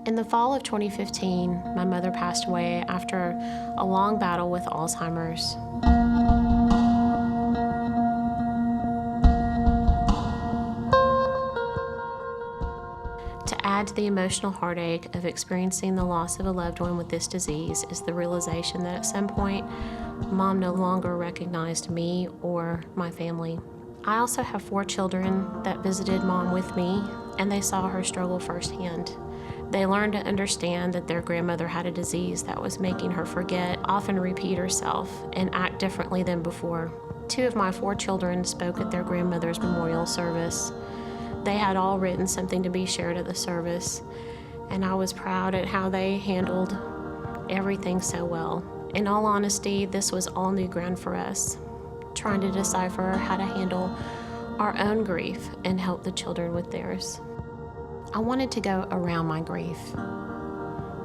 In the fall of 2015, my mother passed away after a long battle with Alzheimer's. To add to the emotional heartache of experiencing the loss of a loved one with this disease is the realization that at some point, Mom no longer recognized me or my family. I also have 4 children that visited Mom with me, and they saw her struggle firsthand. They learned to understand that their grandmother had a disease that was making her forget, often repeat herself, and act differently than before. 2 of my 4 children spoke at their grandmother's memorial service. They had all written something to be shared at the service, and I was proud at how they handled everything so well. In all honesty, this was all new ground for us, trying to decipher how to handle our own grief and help the children with theirs. I wanted to go around my grief,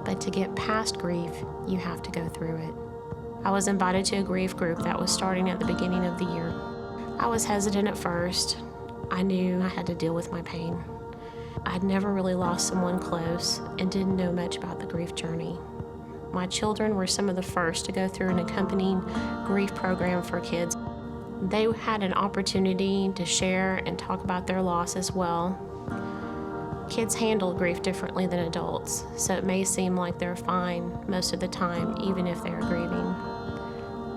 but to get past grief, you have to go through it. I was invited to a grief group that was starting at the beginning of the year. I was hesitant at first. I knew I had to deal with my pain. I'd never really lost someone close and didn't know much about the grief journey. My children were some of the first to go through an accompanying grief program for kids. They had an opportunity to share and talk about their loss as well. Kids handle grief differently than adults, so it may seem like they're fine most of the time, even if they're grieving.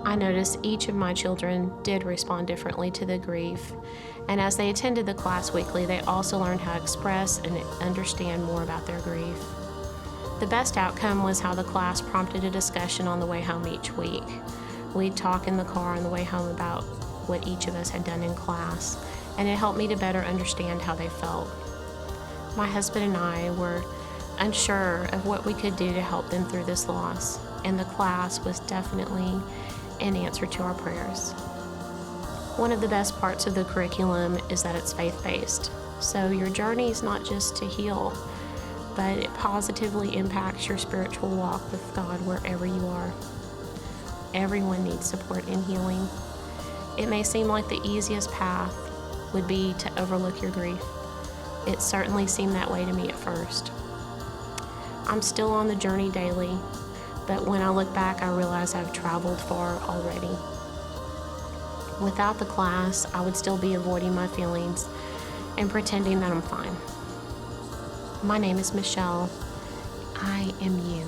I noticed each of my children did respond differently to the grief, and as they attended the class weekly, they also learned how to express and understand more about their grief. The best outcome was how the class prompted a discussion on the way home each week. We'd talk in the car on the way home about what each of us had done in class, and it helped me to better understand how they felt. My husband and I were unsure of what we could do to help them through this loss, and the class was definitely an answer to our prayers. One of the best parts of the curriculum is that it's faith-based, so your journey is not just to heal, but it positively impacts your spiritual walk with God wherever you are. Everyone needs support in healing. It may seem like the easiest path would be to overlook your grief. It certainly seemed that way to me at first. I'm still on the journey daily, but when I look back, I realize I've traveled far already. Without the class, I would still be avoiding my feelings and pretending that I'm fine. My name is Michelle. I am you.